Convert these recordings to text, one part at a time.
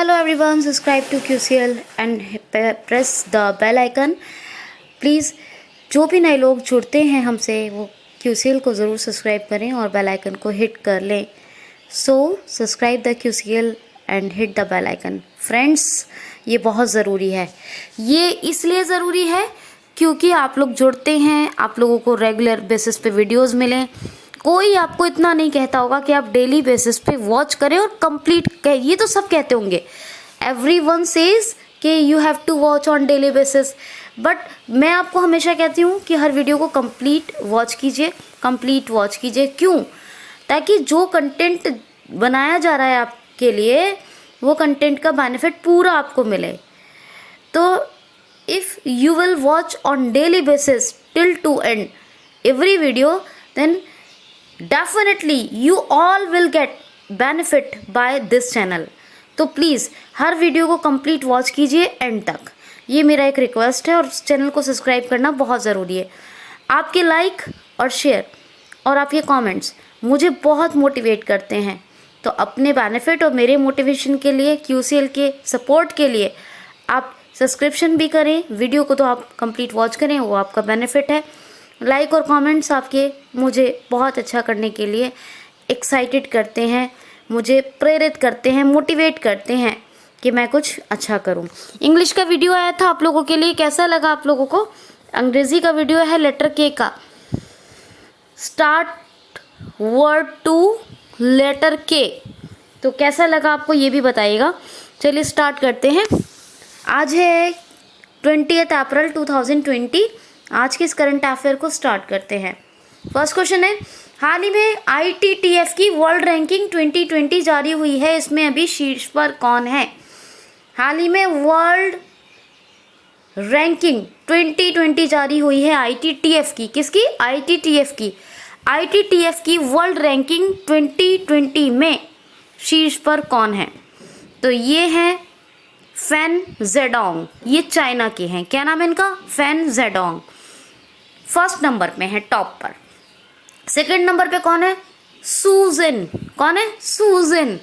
Hello everyone, subscribe to QCL and press the bell icon. Please जो भी नए लोग जुड़ते हैं हमसे वो QCL को ज़रूर सब्सक्राइब करें और बेल आइकन को हिट कर लें. So subscribe the QCL and hit the bell icon. Friends, ये बहुत ज़रूरी है. ये इसलिए ज़रूरी है क्योंकि आप लोग जुड़ते हैं, आप लोगों को रेगुलर बेसिस पे वीडियोस मिलें. कोई आपको इतना नहीं कहता होगा कि आप डेली बेसिस पे वॉच करें और कंप्लीट करें. ये तो सब कहते होंगे, एवरीवन सेज कि you have to watch on daily basis, but मैं आपको हमेशा कहती हूँ कि हर वीडियो को कंप्लीट वॉच कीजिए. क्यों? ताकि जो कंटेंट बनाया जा रहा है आपके लिए वो कंटेंट का बेनिफिट पूरा आपको मिले. तो if you will watch on daily basis till to end every video, then definitely you all will get benefit by this channel. तो प्लीज़ हर वीडियो को कंप्लीट वॉच कीजिए एंड तक. ये मेरा एक रिक्वेस्ट है और चैनल को सब्सक्राइब करना बहुत ज़रूरी है. आपके लाइक और शेयर और आपके कमेंट्स मुझे बहुत मोटिवेट करते हैं. तो अपने बेनिफिट और मेरे मोटिवेशन के लिए, QCL के सपोर्ट के लिए आप सब्सक्रिप्शन भी करें. वीडियो को तो आप कंप्लीट वॉच करें, वो आपका बेनिफिट है. लाइक और कमेंट्स आपके मुझे बहुत अच्छा करने के लिए एक्साइटेड करते हैं, मुझे प्रेरित करते हैं, मोटिवेट करते हैं कि मैं कुछ अच्छा करूं. इंग्लिश का वीडियो आया था आप लोगों के लिए, कैसा लगा आप लोगों को? अंग्रेज़ी का वीडियो है लेटर के का. स्टार्ट वर्ड टू लेटर के. तो कैसा लगा आपको ये भी बताइएगा. चलिए स्टार्ट करते हैं. आज है 20 अप्रैल 2020. आज के इस करंट अफेयर को स्टार्ट करते हैं. फर्स्ट क्वेश्चन है, हाल ही में ITTF की वर्ल्ड रैंकिंग 2020 जारी हुई है. इसमें अभी शीर्ष पर कौन है? हाल ही में वर्ल्ड रैंकिंग 2020 जारी हुई है ITTF की. किसकी? ITTF की. ITTF की वर्ल्ड रैंकिंग 2020 में शीर्ष पर कौन है? तो ये हैं फैन जेडोंग. ये चाइना के हैं. क्या नाम है इनका? Fan Zedong. फर्स्ट नंबर पे है, टॉप पर. सेकंड नंबर पे कौन है? सूजन. कौन है? सूजन.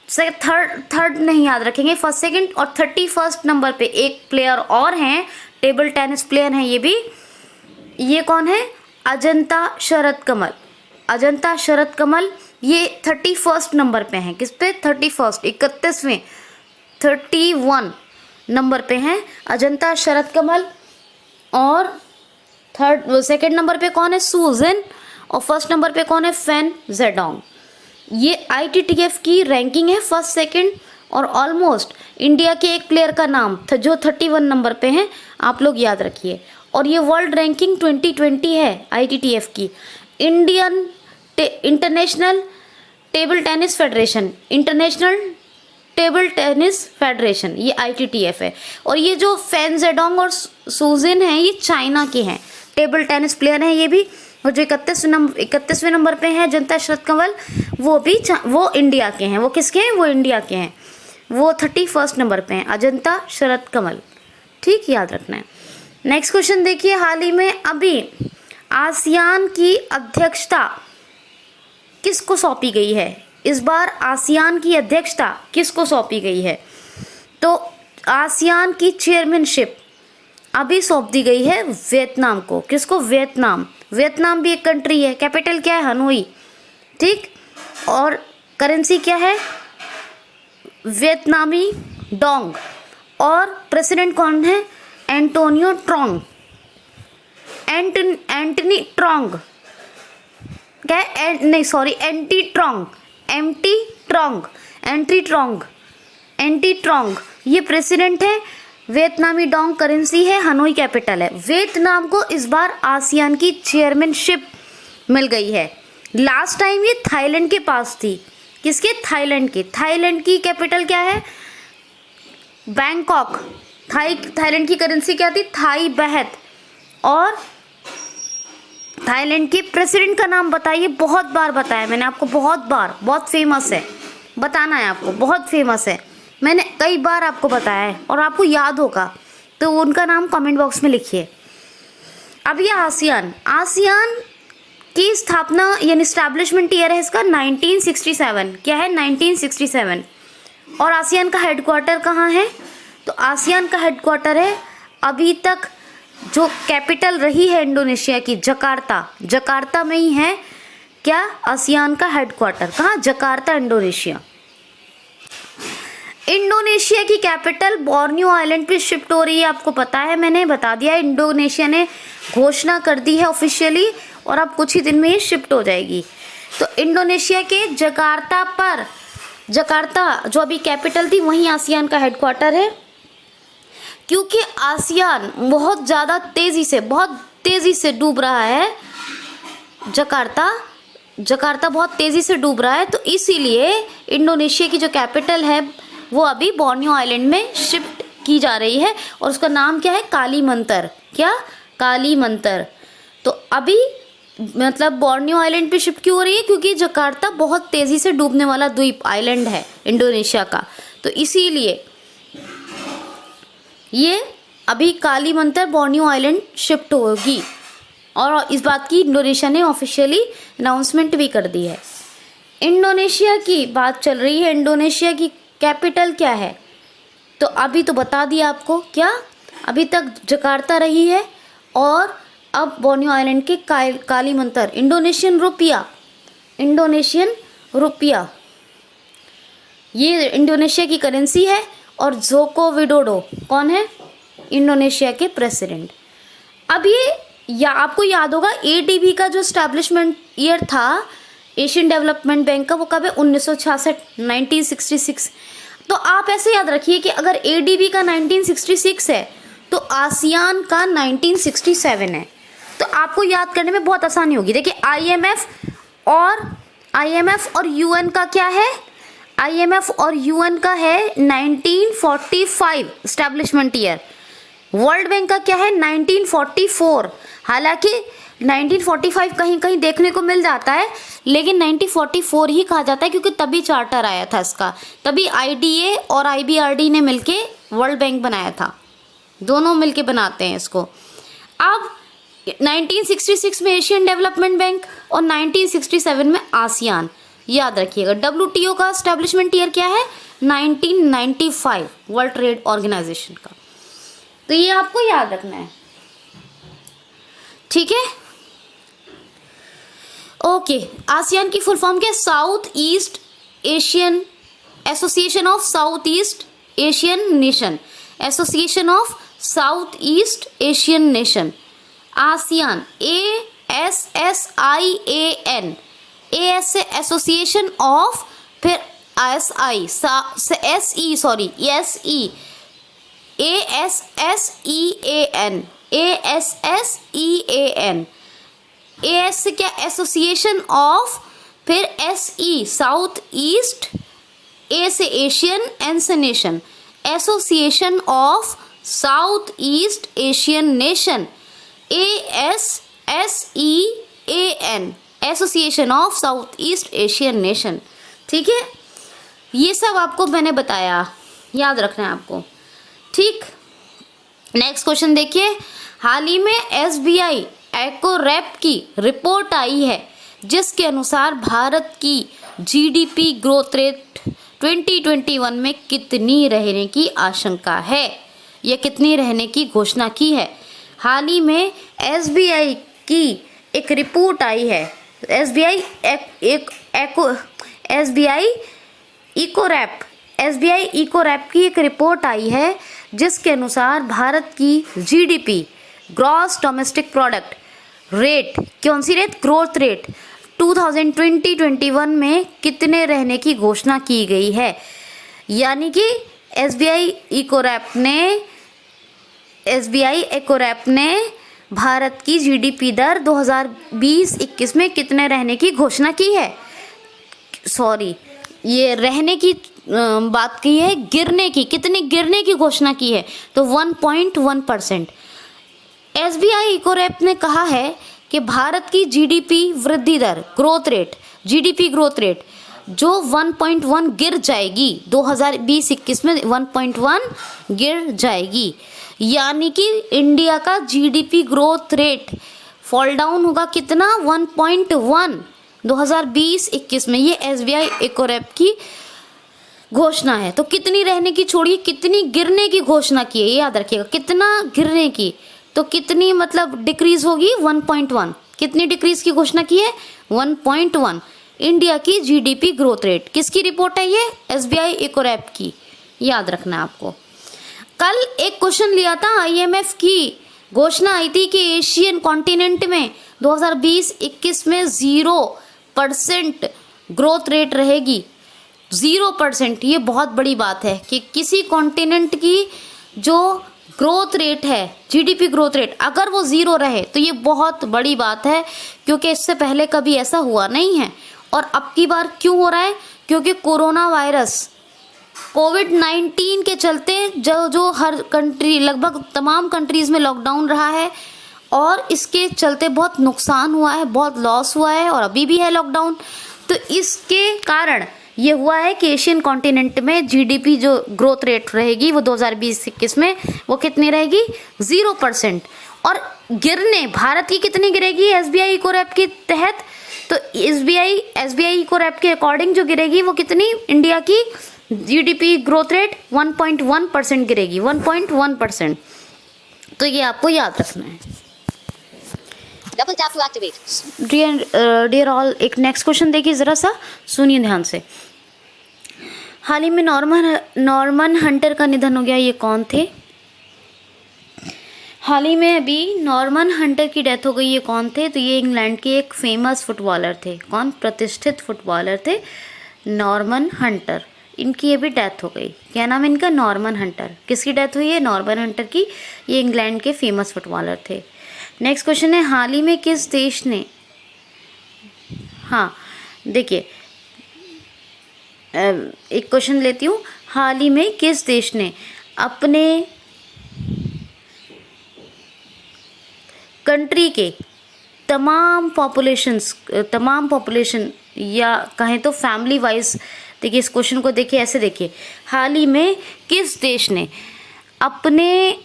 थर्ड नहीं याद रखेंगे, फर्स्ट सेकंड और 31 नंबर पे एक प्लेयर और हैं, टेबल टेनिस प्लेयर हैं ये भी. ये कौन है? अजंता शरत कमल. अजंता शरत कमल ये 31 नंबर पे हैं. किस पे? 31वें 31 नंबर पे हैं अजंता शरत कमल. और सेकंड नंबर पे कौन है? सूजन. और फर्स्ट नंबर पे कौन है? Fan Zedong. ये ITTF की रैंकिंग है, फर्स्ट सेकंड और ऑलमोस्ट इंडिया के एक प्लेयर का नाम जो 31 नंबर पे हैं, आप लोग याद रखिए. और ये वर्ल्ड रैंकिंग 2020 है ITTF की. International table tennis federation, international table tennis federation, ये ITTF है. और ये जो फैन जेडोंग और सूजिन हैं ये चाइना के हैं, टेबल टेनिस प्लेयर हैं ये भी. और जो 31वें नंबर पे हैं अजंता शरत कमल, वो इंडिया के हैं. वो किसके हैं? वो इंडिया के हैं. वो 31 नंबर पे हैं अजंता शरत कमल. ठीक, याद रखना है. नेक्स्ट क्वेश्चन देखिए, हाल ही में अभी आसियान की अध्यक्षता किसको सौंपी गई है? इस बार आसियान की अध्यक्षता किसको सौंपी गई है? तो आसियान की चेयरमैनशिप अभी सौंप दी गई है वियतनाम को. किसको? वियतनाम. वियतनाम भी एक कंट्री है. कैपिटल क्या है? हनोई. ठीक. और करेंसी क्या है? वियतनामी डोंग. और प्रेसिडेंट कौन है? एंटोनियो ट्रोंग. एंटनी ट्रोंग. क्या है? नहीं सॉरी, एंटी ट्रोंग. एंटी ट्रोंग ये प्रेसिडेंट है. वियतनामी डोंग करेंसी है, हनोई कैपिटल है. वियतनाम को इस बार आसियान की चेयरमैनशिप मिल गई है. लास्ट टाइम ये थाईलैंड के पास थी. किसके? थाईलैंड के. थाईलैंड की कैपिटल क्या है? बैंकॉक. थाईलैंड की करेंसी क्या थी? थाई बहत. और थाईलैंड के प्रेसिडेंट का नाम बताइए. बहुत बार बताया मैंने आपको, बहुत बार. बहुत फेमस है, बताना है आपको. बहुत फेमस है, मैंने कई बार आपको बताया है और आपको याद होगा. तो उनका नाम कमेंट बॉक्स में लिखिए. अब ये आसियान की स्थापना यानी इस्टेब्लिशमेंट ईयर है इसका 1967. क्या है? 1967. और आसियान का हेडक्वार्टर कहाँ है? तो आसियान का हेडक्वार्टर है, अभी तक जो कैपिटल रही है इंडोनेशिया की, जकार्ता। जकार्ता में ही है क्या? आसियान का हेडक्वार्टर। कहाँ? Jakarta, Indonesia. इंडोनेशिया की कैपिटल बोर्नियो आइलैंड पे शिफ्ट हो रही है, आपको पता है, मैंने बता दिया है। इंडोनेशिया ने घोषणा कर दी है ऑफिशियली, और अब कुछ ही दिन में ये शिफ्ट हो जाएगी। तो इंडोनेशिया के जकार्ता पर, जकार्ता जो अभी कैपिटल थी, वहीं आसियान का हेडक्वार्टर है। क्योंकि आसियान बहुत ज़्यादा बहुत तेज़ी से डूब रहा है, जकार्ता बहुत तेज़ी से डूब रहा है, तो इसीलिए इंडोनेशिया की जो कैपिटल है वो अभी बोर्नियो आइलैंड में शिफ्ट की जा रही है, और उसका नाम क्या है? कालीमंतर। क्या? कालीमंतर। तो अभी मतलब बोर्नियो आइलैंड पे शिफ्ट क्यों हो रही है? क्योंकि जकार्ता बहुत तेज़ी से डूबने वाला द्वीप आइलैंड है इंडोनेशिया का, तो इसीलिए ये अभी कालीमंतर बोर्नियो आइलैंड शिफ्ट होगी, और इस बात की इंडोनेशिया ने ऑफिशियली अनाउंसमेंट भी कर दी है। इंडोनेशिया की बात चल रही है, इंडोनेशिया की कैपिटल क्या है? तो अभी तो बता दिया आपको, क्या? अभी तक जकार्ता रही है, और अब बोर्नियो आइलैंड के कालीमंतर। इंडोनेशियन रुपया ये इंडोनेशिया की करेंसी है, और जोको विडोडो कौन है? इंडोनेशिया के प्रेसिडेंट। अब ये आपको याद होगा, एडीबी का जो एस्टैब्लिशमेंट ईयर था एशियन डेवलपमेंट बैंक का, वो कब है? 1966, 1966। तो आप ऐसे याद रखिए कि अगर एडीबी का 1966 है तो आसियान का 1967 है, तो आपको याद करने में बहुत आसानी होगी। देखिए आईएमएफ और यूएन का क्या है? आईएमएफ और यूएन का है 1945 एस्टैब्लिशमेंट ईयर। वर्ल्ड बैंक का क्या है? 1944। हालांकि 1945 कहीं कहीं देखने को मिल जाता है, लेकिन 1944 ही कहा जाता है, क्योंकि तभी चार्टर आया था इसका, तभी आईडीए और आईबीआरडी ने मिलके वर्ल्ड बैंक बनाया था, दोनों मिलके बनाते हैं इसको। अब 1966 में एशियन डेवलपमेंट बैंक और 1967 में आसियान, याद रखिएगा। डब्ल्यूटीओ का एस्टैब्लिशमेंट ईयर क्या है? 1995, वर्ल्ड ट्रेड ऑर्गेनाइजेशन का। तो ये आपको याद रखना है, ठीक है? ओके, आसियान की फुल फॉर्म क्या है? South east Asian association of south east Asian nation, association of south east Asian nation, ASEAN. ASSIAN, AS से एसोसिएशन ऑफ, फिर SI SE sorry SE ASSEAN, ASSEAN, AS से क्या? Association of, फिर SE south east, A से Asian, N से nation, association of south east Asian nation, ASSEAN, association of south east Asian nation. ठीक है, ये सब आपको मैंने बताया, याद रखना है आपको, ठीक। नेक्स्ट क्वेश्चन देखिए, हाल ही में SBI एकोरैप की रिपोर्ट आई है जिसके अनुसार भारत की GDP ग्रोथ रेट 2021 में कितनी रहने की आशंका है, या कितनी रहने की घोषणा की है। हाल ही में SBI की एक रिपोर्ट आई है, SBI इकोरैप की एक रिपोर्ट आई है जिसके अनुसार भारत की GDP gross domestic product rate, कौन सी रेट? ग्रोथ रेट 2020-21 में कितने रहने की घोषणा की गई है। यानी कि SBI इकोरैप ने भारत की GDP दर 2020-21 में कितने रहने की घोषणा की है। सॉरी, ये रहने की बात की है, गिरने की, कितने गिरने की घोषणा की है, तो 1.1%। SBI इकोरैप ने कहा है कि भारत की GDP वृद्धि दर, growth rate, GDP growth rate जो 1.1 गिर जाएगी 2020-21 में, 1.1 गिर जाएगी। यानी कि इंडिया का GDP growth rate fall down होगा कितना? 1.1 2020-21 में। ये SBI इकोरैप की घोषणा है, तो कितनी रहने की छोड़िए, कितनी गिरने की घोषणा की है, ये याद रखिएगा, कितना गिरने की, तो कितनी मतलब डिक्रीज होगी 1.1, कितनी डिक्रीज की घोषणा की है 1.1। इंडिया की जीडीपी ग्रोथ रेट, किसकी रिपोर्ट है ये, एसबीआई इकोरैप की, याद रखना है आपको। कल एक क्वेश्चन लिया था, आईएमएफ की घोषणा आई थी कि एशियन कॉन्टिनेंट में 2020-21 में 0% ग्रोथ रेट रहेगी, 0%। ये बहुत बड़ी बात है कि किसी कॉन्टिनेंट की जो ग्रोथ रेट है, जीडीपी ग्रोथ रेट, अगर वो 0 रहे तो ये बहुत बड़ी बात है, क्योंकि इससे पहले कभी ऐसा हुआ नहीं है। और अब की बार क्यों हो रहा है, क्योंकि कोरोना वायरस कोविड-19 के चलते जो हर कंट्री, लगभग तमाम कंट्रीज़ में लॉकडाउन रहा है, और इसके चलते बहुत नुकसान हुआ है, बहुत लॉस हुआ है, और अभी भी है लॉकडाउन। तो इसके कारण ये हुआ है कि एशियन कॉन्टिनेंट में जीडीपी जो ग्रोथ रेट रहेगी वो 2020-21 में वो कितनी रहेगी, 0%। और गिरने भारत की कितनी गिरेगी एसबीआई इकोरैप के तहत, तो एसबीआई इकोरैप के अकॉर्डिंग जो गिरेगी वो कितनी, इंडिया की जीडीपी ग्रोथ रेट 1.1% गिरेगी, 1.1%। तो ये आपको याद रखना है। Double tap to activate. Dear all, एक नेक्स्ट क्वेश्चन देखिए, ज़रा सा सुनिए ध्यान से। हाल ही में नॉर्मन हंटर का निधन हो गया, ये कौन थे? हाल ही में अभी नॉर्मन हंटर की डेथ हो गई, ये कौन थे? तो ये इंग्लैंड के एक फेमस फुटबॉलर थे। कौन? प्रतिष्ठित फुटबॉलर थे नॉर्मन हंटर। इनकी अभी डेथ हो गई। क्या नाम है इनका? Norman Hunter. किसकी डेथ हुई है? नॉर्मन हंटर की। ये इंग्लैंड के फेमस फुटबॉलर थे। नेक्स्ट क्वेश्चन है, हाल ही में किस देश ने, हाँ देखिए एक क्वेश्चन लेती हूँ, हाल ही में किस देश ने अपने कंट्री के तमाम पॉपुलेशन या कहें तो फैमिली वाइज, देखिए इस क्वेश्चन को देखिए, ऐसे देखिए, हाल ही में किस देश ने अपने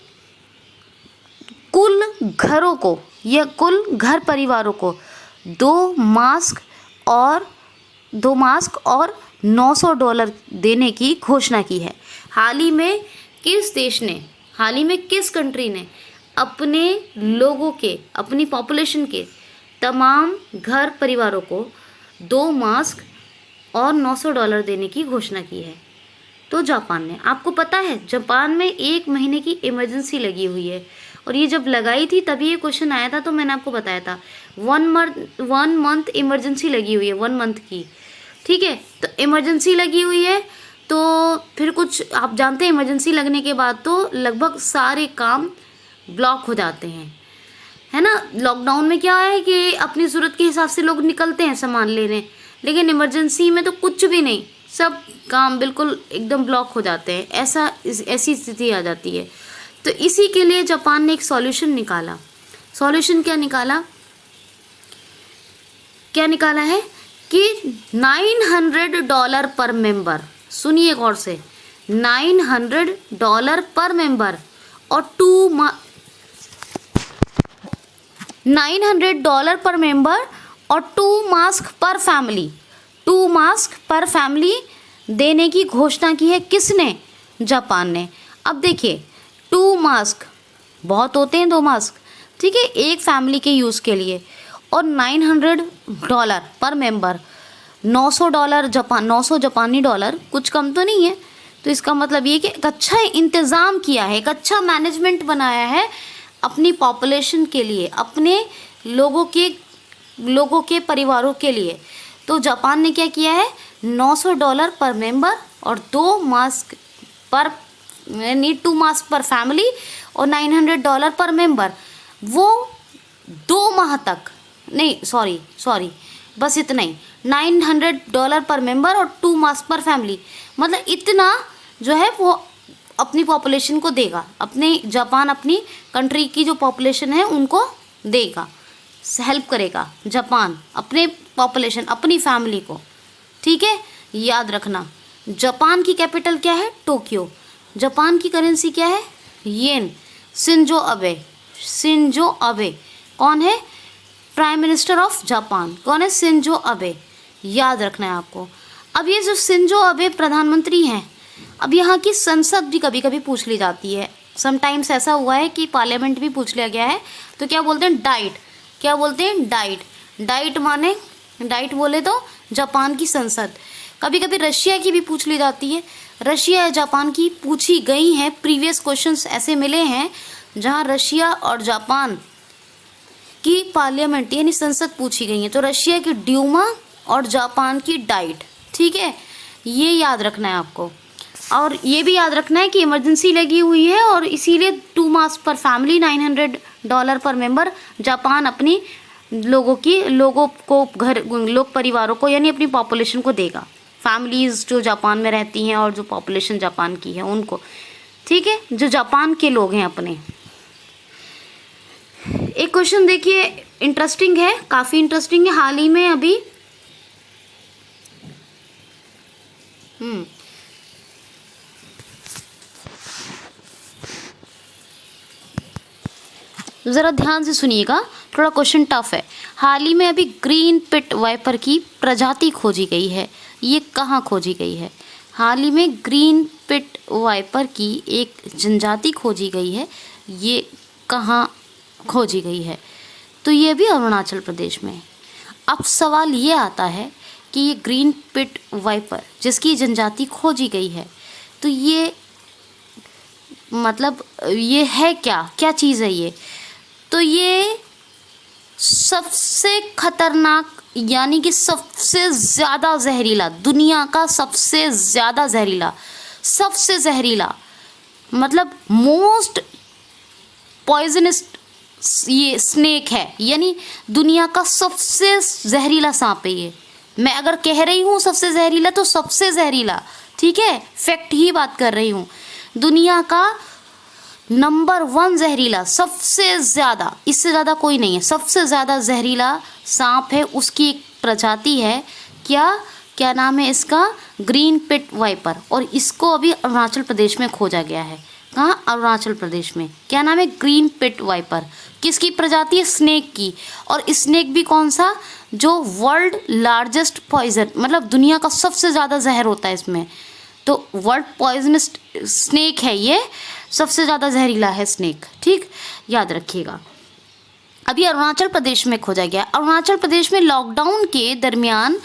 कुल घरों को या कुल घर परिवारों को 2 मास्क और $900 देने की घोषणा की है। हाल ही में किस देश ने, हाल ही में किस कंट्री ने अपने लोगों के, अपनी पॉपुलेशन के तमाम घर परिवारों को 2 मास्क और $900 देने की घोषणा की है? तो जापान ने। आपको पता है जापान में 1 महीने की इमरजेंसी लगी हुई है, और ये जब लगाई थी तभी ये क्वेश्चन आया था, तो मैंने आपको बताया था 1 मंथ इमरजेंसी लगी हुई है, 1 मंथ की, ठीक है। तो इमरजेंसी लगी हुई है, तो फिर कुछ आप जानते हैं इमरजेंसी लगने के बाद तो लगभग सारे काम ब्लॉक हो जाते हैं, है ना। लॉकडाउन में क्या है कि अपनी ज़रूरत के हिसाब से लोग निकलते हैं सामान लेने, लेकिन इमरजेंसी में तो कुछ भी नहीं, सब काम बिल्कुल एकदम ब्लॉक हो जाते हैं, ऐसी स्थिति आ जाती है। तो इसी के लिए जापान ने एक सॉल्यूशन निकाला। सॉल्यूशन क्या निकाला है कि $900 पर मेंबर, सुनिए गौर से, $900 पर मेंबर और $900 पर मेंबर और 2 मास्क पर फैमिली, 2 मास्क पर फैमिली देने की घोषणा की है। किसने? जापान ने। अब देखिए 2 मास्क बहुत होते हैं, 2 मास्क, ठीक है, एक फैमिली के यूज़ के लिए, और $900 पर मेंबर, $900 जापानी डॉलर, कुछ कम तो नहीं है। तो इसका मतलब ये कि एक अच्छा इंतज़ाम किया है, एक अच्छा मैनेजमेंट बनाया है अपनी पॉपुलेशन के लिए, अपने लोगों के परिवारों के लिए। तो जापान ने क्या किया है, $900 पर मेंबर और 2 मास्क पर, यानी 2 मास्क पर फैमिली और $900 पर मेंबर, वो 2 माह तक, नहीं सॉरी बस इतना ही, $900 पर मेंबर और 2 मास्क पर फैमिली, मतलब इतना जो है वो अपनी पॉपुलेशन को देगा, अपने जापान अपनी कंट्री की जो पॉपुलेशन है उनको देगा, हेल्प करेगा जापान अपने पॉपुलेशन, अपनी फैमिली को, ठीक है। याद रखना, जापान की कैपिटल क्या है? टोक्यो। जापान की करेंसी क्या है? येन। शिंजो अबे कौन है? Prime minister of Japan. कौन है? Shinzo Abe. याद रखना है आपको। अब ये जो शिंजो अबे प्रधानमंत्री हैं, अब यहाँ की संसद भी कभी कभी पूछ ली जाती है। समटाइम्स ऐसा हुआ है कि पार्लियामेंट भी पूछ लिया गया है। तो क्या बोलते हैं, डाइट। क्या बोलते हैं, डाइट। डाइट माने, डाइट बोले तो जापान की संसद। कभी कभी रशिया की भी पूछ ली जाती है। रशिया या जापान की पूछी गई हैं। प्रीवियस क्वेश्चंस ऐसे मिले हैं जहाँ रशिया और जापान की पार्लियामेंट यानी संसद पूछी गई है। तो रशिया की ड्यूमा और जापान की डाइट, ठीक है, ये याद रखना है आपको। और ये भी याद रखना है कि इमरजेंसी लगी हुई है और इसीलिए 2 मास पर फैमिली, $900 पर मेंबर जापान अपनी लोगों को लोग परिवारों को यानी अपनी पॉपुलेशन को देगा। फैमिलीज जो जापान में रहती हैं और जो पॉपुलेशन जापान की है उनको, ठीक है, जो जापान के लोग हैं अपने। एक क्वेश्चन देखिए, इंटरेस्टिंग है, काफ़ी इंटरेस्टिंग है। हाल ही में अभी ज़रा ध्यान से सुनिएगा, थोड़ा क्वेश्चन टफ है। हाल ही में अभी ग्रीन पिट वाइपर की प्रजाति खोजी गई है। ये कहाँ खोजी गई है? हाल ही में ग्रीन पिट वाइपर की एक जनजाति खोजी गई है। ये कहाँ खोजी गई है? तो ये भी अरुणाचल प्रदेश में। अब सवाल ये आता है कि ये ग्रीन पिट वाइपर जिसकी जनजाति खोजी गई है, तो ये मतलब ये है क्या चीज़ है ये? तो ये सबसे खतरनाक यानी कि सबसे ज़्यादा जहरीला, दुनिया का सबसे ज़्यादा जहरीला, सबसे जहरीला मतलब मोस्ट पॉइजनस ये स्नेक है, यानी दुनिया का सबसे जहरीला सांप है ये। मैं अगर कह रही हूँ सबसे जहरीला तो सबसे जहरीला, ठीक है, फैक्ट ही बात कर रही हूँ। दुनिया का नंबर 1 जहरीला, सबसे ज़्यादा, इससे ज़्यादा कोई नहीं है, सबसे ज़्यादा जहरीला सांप है, उसकी एक प्रजाति है। क्या नाम है इसका? Green pit viper. और इसको अभी अरुणाचल प्रदेश में खोजा गया है। कहाँ? अरुणाचल प्रदेश में। क्या नाम है? Green pit viper. किसकी प्रजाति है? स्नेक की। और स्नेक भी कौन सा? जो वर्ल्ड लार्जेस्ट पॉइजन, मतलब दुनिया का सबसे ज़्यादा जहर होता है इसमें। तो वर्ल्ड पॉइजनस स्नेक है ये, सबसे ज़्यादा जहरीला है स्नेक, ठीक, याद रखिएगा। अभी अरुणाचल प्रदेश में खोजा गया। अरुणाचल प्रदेश में लॉकडाउन के दरमियान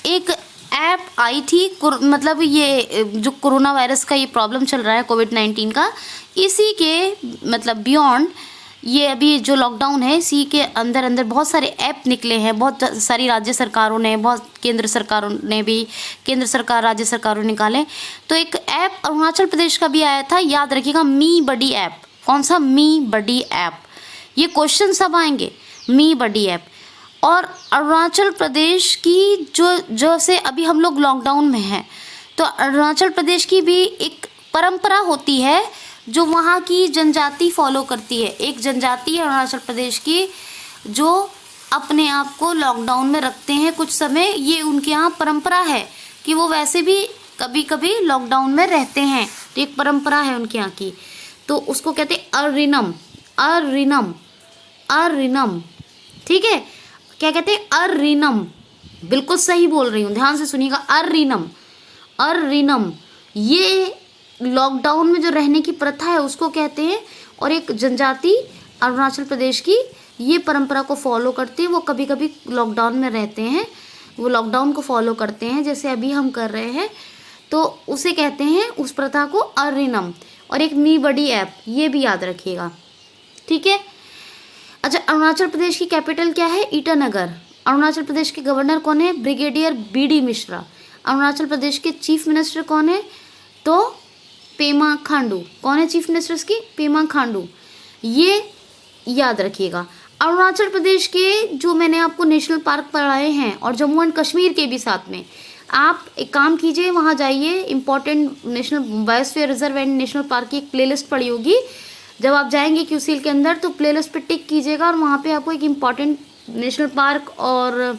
एक ऐप आई थी, मतलब ये जो कोरोना वायरस का ये प्रॉब्लम चल रहा है कोविड-19 का, इसी के मतलब बियॉन्ड ये अभी जो लॉकडाउन है इसी के अंदर अंदर बहुत सारे ऐप निकले हैं। बहुत सारी राज्य सरकारों ने, बहुत केंद्र सरकारों ने भी, केंद्र सरकार राज्य सरकारों ने निकाले। तो एक ऐप अरुणाचल प्रदेश का भी आया था, याद रखिएगा, मी बडी ऐप। कौन सा? मी बडी ऐप। ये क्वेश्चन सब आएंगे, मी बडी ऐप। और अरुणाचल प्रदेश की जो से अभी हम लोग लॉकडाउन में हैं, तो अरुणाचल प्रदेश की भी एक परंपरा होती है जो वहाँ की जनजाति फॉलो करती है। एक जनजाति है अरुणाचल प्रदेश की जो अपने आप को लॉकडाउन में रखते हैं कुछ समय। ये उनके यहाँ परंपरा है कि वो वैसे भी कभी कभी लॉकडाउन में रहते हैं, तो एक परंपरा है उनके यहाँ की। तो उसको कहते हैं अरिनम, अरिनम, अरिनम, ठीक है। क्या कहते हैं? अरिनम। बिल्कुल सही बोल रही हूँ, ध्यान से सुनिएगा, अरिनम, अरिनम। ये लॉकडाउन में जो रहने की प्रथा है उसको कहते हैं। और एक जनजाति अरुणाचल प्रदेश की ये परंपरा को फॉलो करती है। वो कभी कभी लॉकडाउन में रहते हैं, वो लॉकडाउन को फॉलो करते हैं जैसे अभी हम कर रहे हैं, तो उसे कहते हैं, उस प्रथा को, अरिनम। और एक मी बडी ऐप, ये भी याद रखिएगा, ठीक है। अच्छा, अरुणाचल प्रदेश की कैपिटल क्या है? ईटानगर। अरुणाचल प्रदेश के गवर्नर कौन है? Brigadier BD Mishra. अरुणाचल प्रदेश के चीफ मिनिस्टर कौन है? तो पेमा खांडू। कौन है चीफ मिनिस्टर की? पेमा खांडू। ये याद रखिएगा। अरुणाचल प्रदेश के जो मैंने आपको नेशनल पार्क पढ़ाए हैं और जम्मू एंड कश्मीर के भी साथ में, आप एक काम कीजिए, वहाँ जाइए, important national biosphere reserve and national park की एक प्लेलिस्ट पड़ी होगी। जब आप जाएंगे QCL के अंदर तो प्लेलिस्ट पे टिक कीजिएगा और वहाँ पे आपको एक इम्पॉर्टेंट नेशनल पार्क और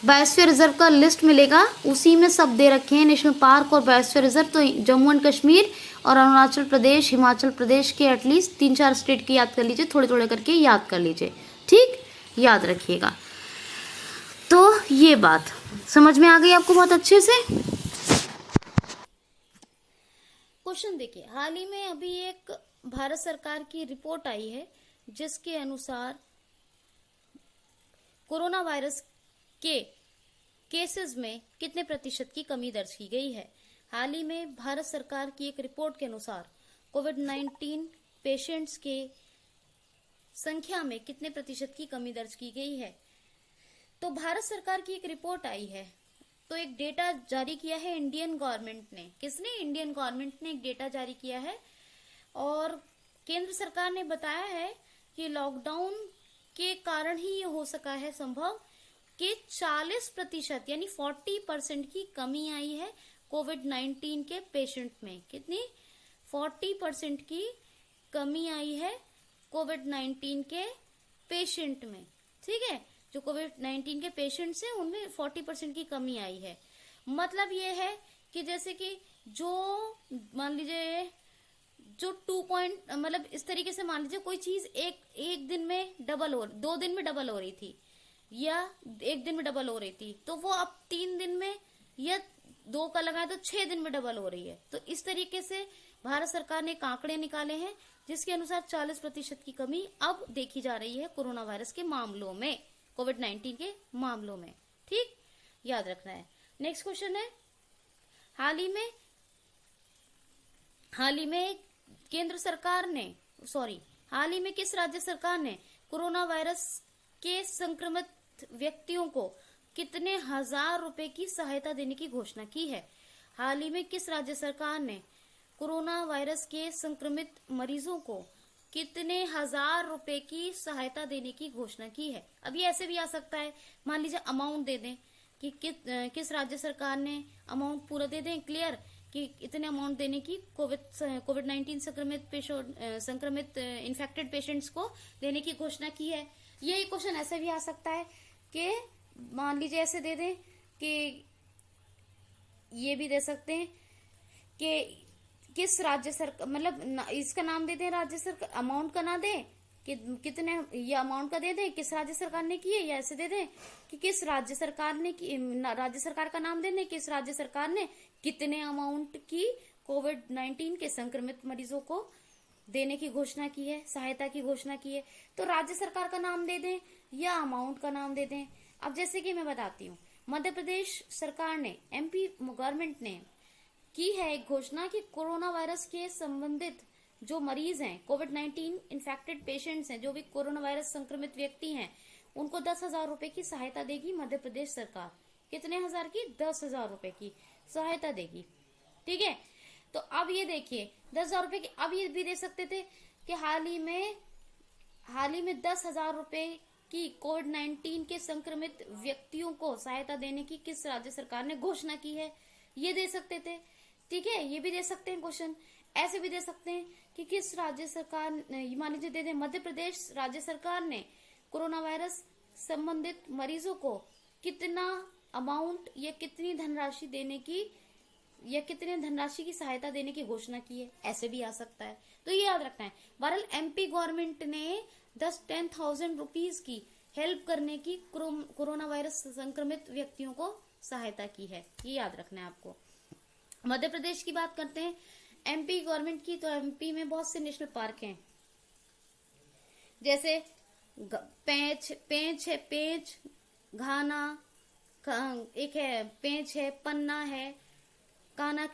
बायोस्फीयर रिजर्व का लिस्ट मिलेगा। उसी में सब दे रखे हैं, नेशनल पार्क और बायोस्फीयर रिजर्व। तो जम्मू एंड कश्मीर और अरुणाचल प्रदेश, हिमाचल प्रदेश के एटलीस्ट 3-4 स्टेट की याद कर लीजिए, थोड़े थोड़े करके याद कर लीजिए, ठीक, याद रखिएगा। तो ये बात समझ में आ गई आपको बहुत अच्छे से। क्वेश्चन देखिए, हाल ही में अभी एक भारत सरकार की रिपोर्ट आई है जिसके अनुसार कोरोना वायरस के केसेस में कितने प्रतिशत की कमी दर्ज की गई है। हाल ही में भारत सरकार की एक रिपोर्ट के अनुसार कोविड-19 पेशेंट्स के संख्या में कितने प्रतिशत की कमी दर्ज की गई है। तो भारत सरकार की एक रिपोर्ट आई है, तो एक डेटा जारी किया है इंडियन गवर्नमेंट ने। किसने? इंडियन गवर्नमेंट ने एक डेटा जारी किया है और केंद्र सरकार ने बताया है कि लॉकडाउन के कारण ही ये हो सका है संभव कि 40% यानी 40% की कमी आई है कोविड-19 के पेशेंट में। कितनी? 40% की कमी आई है कोविड-19 के पेशेंट में। ठीक है, जो कोविड-19 के पेशेंट्स हैं उनमें 40% की कमी आई है। मतलब ये है कि जैसे कि जो मान लीजिए जो 2 पॉइंट मतलब इस तरीके से मान लीजिए कोई चीज एक दिन में डबल हो, 2 दिन में डबल हो रही थी या 1 दिन में डबल हो रही थी, तो वो अब 3 दिन में या 2 का लगाए तो 6 दिन में डबल हो रही है। तो इस तरीके से भारत सरकार ने आंकड़े निकाले हैं जिसके अनुसार 40% की कमी अब देखी जा रही है कोरोना वायरस के मामलों में, कोविड-19 के मामलों में। ठीक, याद रखना है। नेक्स्ट क्वेश्चन है, हाल ही में केंद्र सरकार ने हाल ही में किस राज्य सरकार ने कोरोना वायरस के संक्रमित व्यक्तियों को कितने हजार रुपए की सहायता देने की घोषणा की है। हाल ही में किस राज्य सरकार ने कोरोना वायरस के संक्रमित मरीजों को कितने हजार रुपए की सहायता देने की घोषणा की है। अब ये ऐसे भी आ सकता है, मान लीजिए अमाउंट दे दें कि किस राज्य सरकार ने अमाउंट पूरा दे दें क्लियर कि इतने अमाउंट देने की कोविड-19 संक्रमित इन्फेक्टेड पेशेंट्स को देने की घोषणा की है। यही क्वेश्चन ऐसे भी आ सकता है कि मान लीजिए ऐसे दे दें कि ये भी दे सकते हैं कि किस राज्य सरकार, मतलब इसका नाम दे दें राज्य सरकार, अमाउंट का ना दें कि कितने, ये अमाउंट का दे दें किस राज्य सरकार ने की है, या ऐसे दे दें कि किस राज्य सरकार ने की, राज्य सरकार का नाम दे दें किस राज्य सरकार ने कितने अमाउंट की कोविड-19 के संक्रमित मरीजों को देने की घोषणा की है, सहायता की घोषणा की है। तो राज्य सरकार का नाम दे दें या अमाउंट का नाम दे दें। अब जैसे कि मैं बताती हूँ, मध्य प्रदेश सरकार ने, एमपी गवर्नमेंट ने की है एक घोषणा कि कोरोना वायरस के संबंधित जो मरीज हैं, कोविड-19 इन्फेक्टेड पेशेंट्स हैं, जो भी कोरोना वायरस संक्रमित व्यक्ति हैं, उनको 10,000 रुपए की सहायता देगी मध्य प्रदेश सरकार। कितने हजार की? 10,000 रुपए की सहायता देगी। ठीक है, तो अब ये देखिए 10,000 रुपए की, अब ये भी दे सकते थे कि हाल ही में 10,000 रुपए की कोविड-19 के संक्रमित व्यक्तियों को सहायता देने की किस राज्य सरकार ने घोषणा की है, ये दे सकते थे। ठीक है, ये भी दे सकते हैं क्वेश्चन। ऐसे भी दे सकते हैं कि किस राज्य सरकार, मान लीजिए दे दें मध्य प्रदेश राज्य सरकार ने कोरोना वायरस संबंधित मरीजों को कितना अमाउंट या कितनी धनराशि देने की या कितने धनराशि की सहायता देने की घोषणा की है, ऐसे भी आ सकता है। तो ये याद रखना है। बहरहाल एमपी गवर्नमेंट ने 10,000 रुपीज की हेल्प करने की कोरोना वायरस संक्रमित व्यक्तियों को सहायता की है, ये याद रखना है आपको। मध्य प्रदेश की बात करते हैं, एमपी गवर्नमेंट की, तो एमपी में बहुत से नेशनल पार्क हैं, जैसे पेंच, घाना, एक है पेंच है, पन्ना है, काना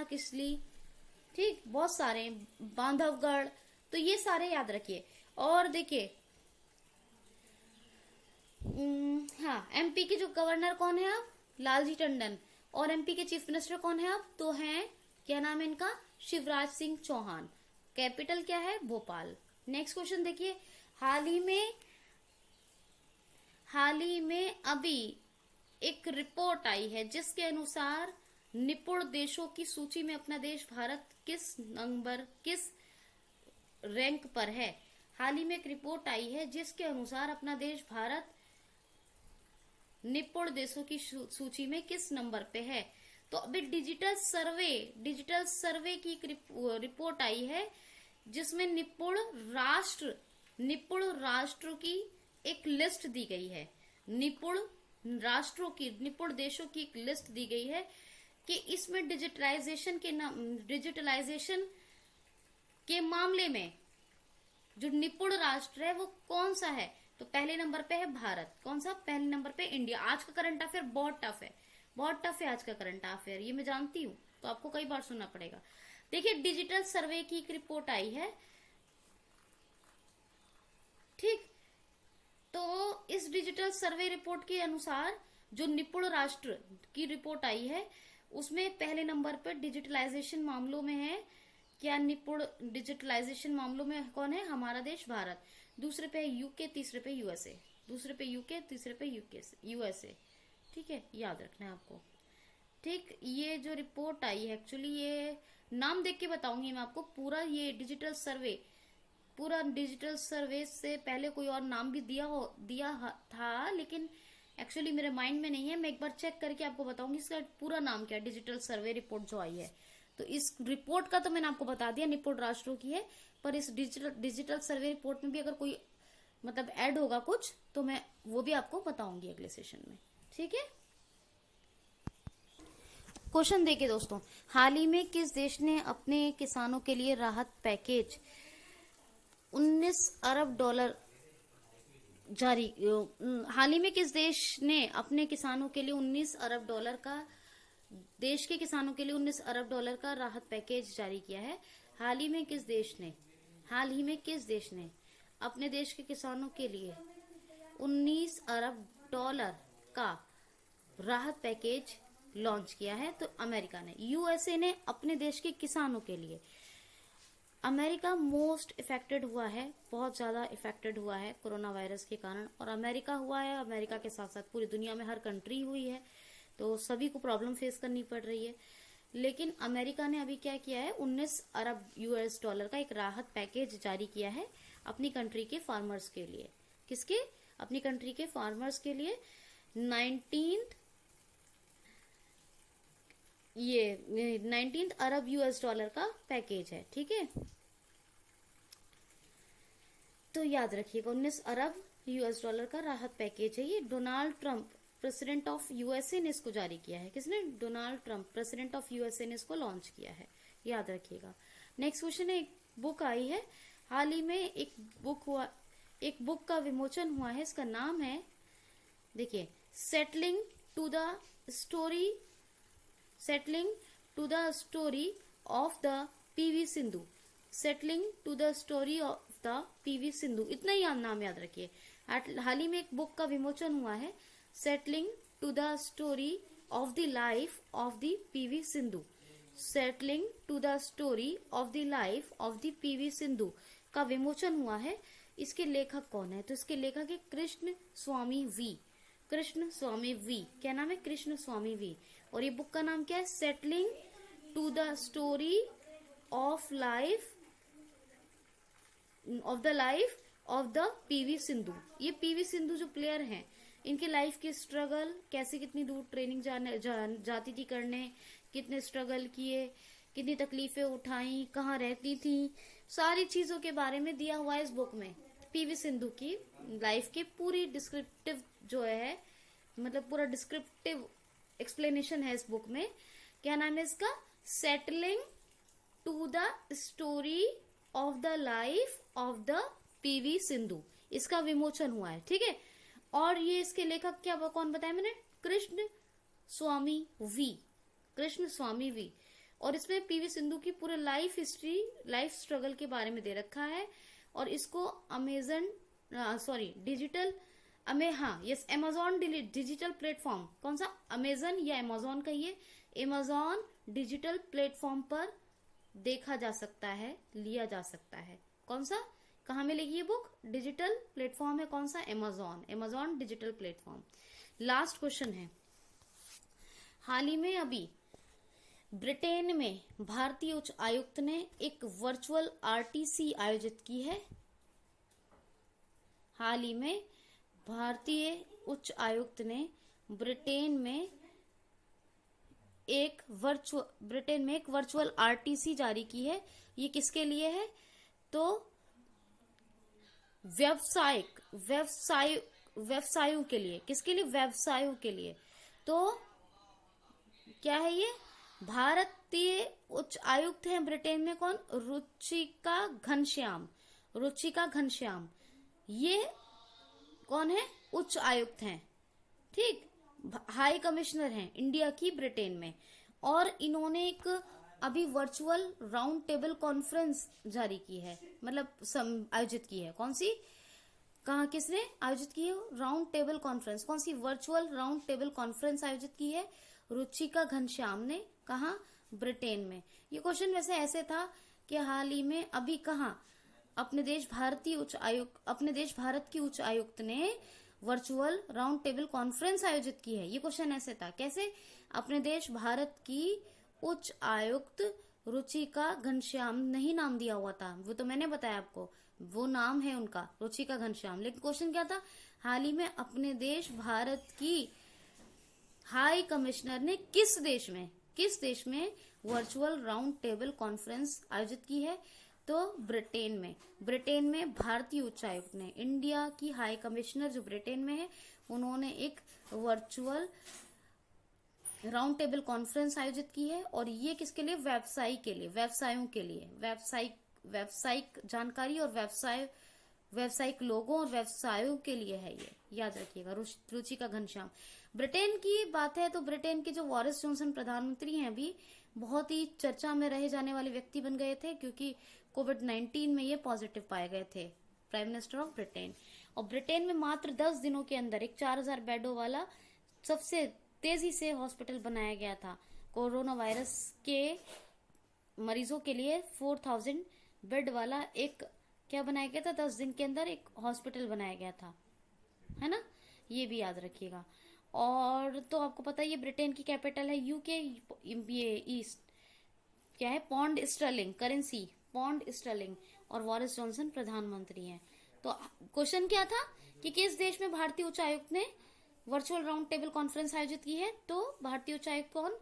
किसली, ठीक, बहुत सारे, बांधवगढ़, तो ये सारे याद रखिए। और देखिए हाँ, एमपी के जो गवर्नर कौन है आप? लालजी टंडन। और एमपी के चीफ मिनिस्टर कौन है आप? तो हैं, क्या नाम है इनका? शिवराज सिंह चौहान। कैपिटल क्या है? भोपाल। नेक्स्ट क्वेश्चन देखिए, हाल ही में अभी एक रिपोर्ट आई है जिसके अनुसार निपुण देशों की सूची में अपना देश भारत किस रैंक पर है। हाल ही में एक रिपोर्ट आई है जिसके अनुसार अपना देश भारत निपुण देशों की सूची में किस नंबर पे है। तो अभी डिजिटल सर्वे की एक रिपोर्ट आई है जिसमें निपुण राष्ट्र की एक लिस्ट दी गई है। निपुण राष्ट्रों की, निपुण देशों की एक लिस्ट दी गई है कि इसमें डिजिटलाइजेशन के मामले में जो निपुण राष्ट्र है वो कौन सा है। तो पहले नंबर पे है भारत। कौन सा? पहले नंबर पे इंडिया। आज का करंट अफेयर बहुत टफ है, बहुत टफ है आज का करंट अफेयर, ये मैं जानती हूँ, तो आपको कई बार सुनना पड़ेगा। देखिए, डिजिटल सर्वे की एक रिपोर्ट आई है, ठीक। तो इस डिजिटल सर्वे रिपोर्ट के अनुसार जो निपुण राष्ट्र की रिपोर्ट आई है उसमें पहले नंबर पर डिजिटलाइजेशन मामलों में है। क्या निपुण डिजिटलाइजेशन मामलों में कौन है? हमारा देश भारत। दूसरे पे यूके, तीसरे पे यूएसए। दूसरे पे यूके, तीसरे पे यूएसए। ठीक है, याद रखना है आपको। ठीक, ये जो रिपोर्ट आई है, एक्चुअली ये नाम देख के बताऊंगी मैं आपको। पूरा ये डिजिटल सर्वे से पहले कोई और नाम भी दिया था, लेकिन एक्चुअली मेरे माइंड में नहीं है। मैं एक बार चेक करके आपको बताऊंगी इसका पूरा नाम क्या है। डिजिटल सर्वे रिपोर्ट जो आई है, तो इस रिपोर्ट का तो मैंने आपको बता दिया, निपुण राष्ट्रों की है। पर इस डिजिटल सर्वे रिपोर्ट में भी अगर कोई मतलब ऐड होगा कुछ, तो मैं वो भी आपको बताऊंगी अगले सेशन में। ठीक है, क्वेश्चन देखिए दोस्तों, हाल ही में किस देश ने अपने किसानों के लिए राहत पैकेज 19 अरब डॉलर जारी हाल ही में किस देश ने अपने किसानों के लिए 19 अरब डॉलर का देश के किसानों के लिए 19 अरब डॉलर का राहत पैकेज जारी किया है? हाल ही में किस देश ने अपने देश के किसानों के लिए 19 अरब डॉलर का राहत पैकेज लॉन्च किया है? तो अमेरिका ने। यूएसए ने अपने देश के किसानों के लिए। अमेरिका मोस्ट इफेक्टेड हुआ है, बहुत ज्यादा इफेक्टेड हुआ है कोरोना वायरस के कारण, और अमेरिका हुआ है। अमेरिका के साथ साथ पूरी दुनिया में हर कंट्री हुई है, तो सभी को प्रॉब्लम फेस करनी पड़ रही है। लेकिन अमेरिका ने अभी क्या किया है, 19 अरब यूएस डॉलर का एक राहत पैकेज जारी किया है अपनी कंट्री के फार्मर्स के लिए। किसके? अपनी कंट्री के फार्मर्स के लिए। 19 अरब यूएस डॉलर का पैकेज है। ठीक है, तो याद रखिएगा 19 अरब यूएस डॉलर का राहत पैकेज है। ये Donald Trump, president of USA ने इसको जारी किया है। किसने? Donald Trump, president of USA ने इसको लॉन्च किया है, याद रखिएगा। नेक्स्ट क्वेश्चन है, एक बुक आई है हाल ही में, एक बुक का विमोचन हुआ है। इसका नाम है, देखिए, settling to the story of the PV Sindhu. Settling to the story of the PV Sindhu, इतना ही नाम याद रखिए। हाल ही में एक बुक का विमोचन हुआ है, settling to the story of the life of the PV Sindhu. Settling to the story of the life of the PV Sindhu का विमोचन हुआ है। इसके लेखक कौन है? तो इसके लेखक है कृष्ण स्वामी वी। कृष्ण स्वामी वी, क्या नाम है? कृष्ण स्वामी वी। और ये बुक का नाम क्या है? Settling to the story of the life of the PV Sindhu. ये पीवी सिंधु जो प्लेयर हैं, इनके लाइफ की स्ट्रगल, कैसे कितनी दूर ट्रेनिंग जाती थी करने, कितने स्ट्रगल किए, कितनी तकलीफें उठाई, कहाँ रहती थी, सारी चीजों के बारे में दिया हुआ है इस बुक में। पीवी सिंधु की लाइफ के पूरी डिस्क्रिप्टिव जो है, मतलब पूरा डिस्क्रिप्टिव एक्सप्लेनेशन है इस बुक में। क्या नाम है इसका? Settling to the story of the life of the PV Sindhu, इसका विमोचन हुआ है। ठीक है, और ये इसके लेखक क्या, कौन बताया मैंने? कृष्ण स्वामी वी। कृष्ण स्वामी वी। और इसमें पीवी सिंधु की पूरे लाइफ हिस्ट्री, लाइफ स्ट्रगल के बारे में दे रखा है। और इसको अमेजॉन डिजिटल प्लेटफॉर्म, कौन सा? अमेजन या अमेजॉन कहिए, अमेजॉन डिजिटल प्लेटफॉर्म पर देखा जा सकता है, लिया जा सकता है। कौन सा? कहाँ मिलेगी ये बुक? डिजिटल प्लेटफॉर्म है, कौन सा? Amazon digital platform. Last question है, हाल ही में अभी ब्रिटेन में भारतीय उच्च आयुक्त ने एक वर्चुअल आरटीसी आयोजित की है। हाल ही में भारतीय उच्च आयुक्त ने ब्रिटेन में एक वर्चुअल आरटीसी जारी की है। ये किसके लिए है? तो व्यवसायों के लिए, किसके लिए? व्यवसायों के लिए। तो क्या है ये? भारतीय उच्च आयुक्त हैं ब्रिटेन में कौन? रुचिका घनश्याम। रुचिका घनश्याम ये कौन है? उच्च आयुक्त हैं, ठीक, हाई कमिश्नर हैं इंडिया की ब्रिटेन में। और इन्होंने एक अभी वर्चुअल राउंड टेबल कॉन्फ्रेंस जारी की है, मतलब आयोजित की है। कौन सी? कहा किसने आयोजित की है राउंड टेबल कॉन्फ्रेंस? कौन सी? वर्चुअल राउंड टेबल कॉन्फ्रेंस आयोजित की है रुचिका घनश्याम ने। कहा? ब्रिटेन में। ये क्वेश्चन वैसे ऐसे था कि हाल ही में अभी कहा अपने देश भारत की उच्च आयुक्त ने वर्चुअल राउंड टेबल कॉन्फ्रेंस आयोजित की है। ये क्वेश्चन ऐसे था, कैसे? अपने देश भारत की उच्च आयुक्त रुचिका घनश्याम नहीं नाम दिया हुआ था, वो तो मैंने बताया आपको, वो नाम है उनका रुचिका घनश्याम। लेकिन क्वेश्चन क्या था? हाल ही में अपने देश भारत की हाई कमिश्नर ने किस देश में वर्चुअल राउंड टेबल कॉन्फ्रेंस आयोजित की है? तो ब्रिटेन में भारतीय उच्चायुक्त ने, इंडिया की हाई कमिश्नर जो ब्रिटेन में है, उन्होंने एक वर्चुअल राउंड टेबल कॉन्फ्रेंस आयोजित की है। और ये किसके लिए? व्यवसायों के लिए, व्यवसायिक जानकारी और व्यवसायिक लोगों और व्यवसायों के लिए है ये, याद रखिएगा। रुचिका घनश्याम। ब्रिटेन की बात है तो ब्रिटेन के जो बोरिस जॉनसन प्रधानमंत्री हैं अभी, बहुत ही चर्चा में रहे जाने वाले व्यक्ति बन गए थे, क्योंकि कोविड-19 में ये पॉजिटिव पाए गए थे, प्राइम मिनिस्टर ऑफ ब्रिटेन। और ब्रिटेन में मात्र 10 दिनों के अंदर एक 4000 बेडों वाला सबसे तेजी से हॉस्पिटल बनाया गया था। कोरोना वायरस के मरीजों के लिए 4000 बेड वाला एक क्या बनाया गया था? 10 दिन के अंदर एक हॉस्पिटल बनाया गया था, है ना? ये भी याद रखिएगा। और तो आपको पता है ये ब्रिटेन की कैपिटल है यूके, ये ईस्ट क्या है? Pound sterling, currency pound sterling. और बोरिस जॉनसन प्रधानमंत्री हैं। तो क्वेश्चन क्या था कि किस देश में भारतीय उच्चायुक्त ने वर्चुअल राउंड टेबल कॉन्फ्रेंस आयोजित की है? तो भारतीय उच्चायुक्त कौन?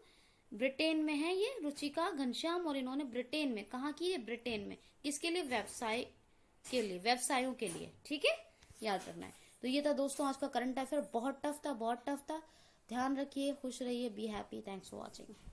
ब्रिटेन में है ये रुचिका घनश्याम। और इन्होंने ब्रिटेन में, कहा की है? ब्रिटेन में। किसके लिए? व्यवसायों के लिए, ठीक है, याद रखना है। तो ये था दोस्तों आज का करंट अफेयर, बहुत टफ था। ध्यान रखिए, खुश रहिए, be happy. Thanks for watching.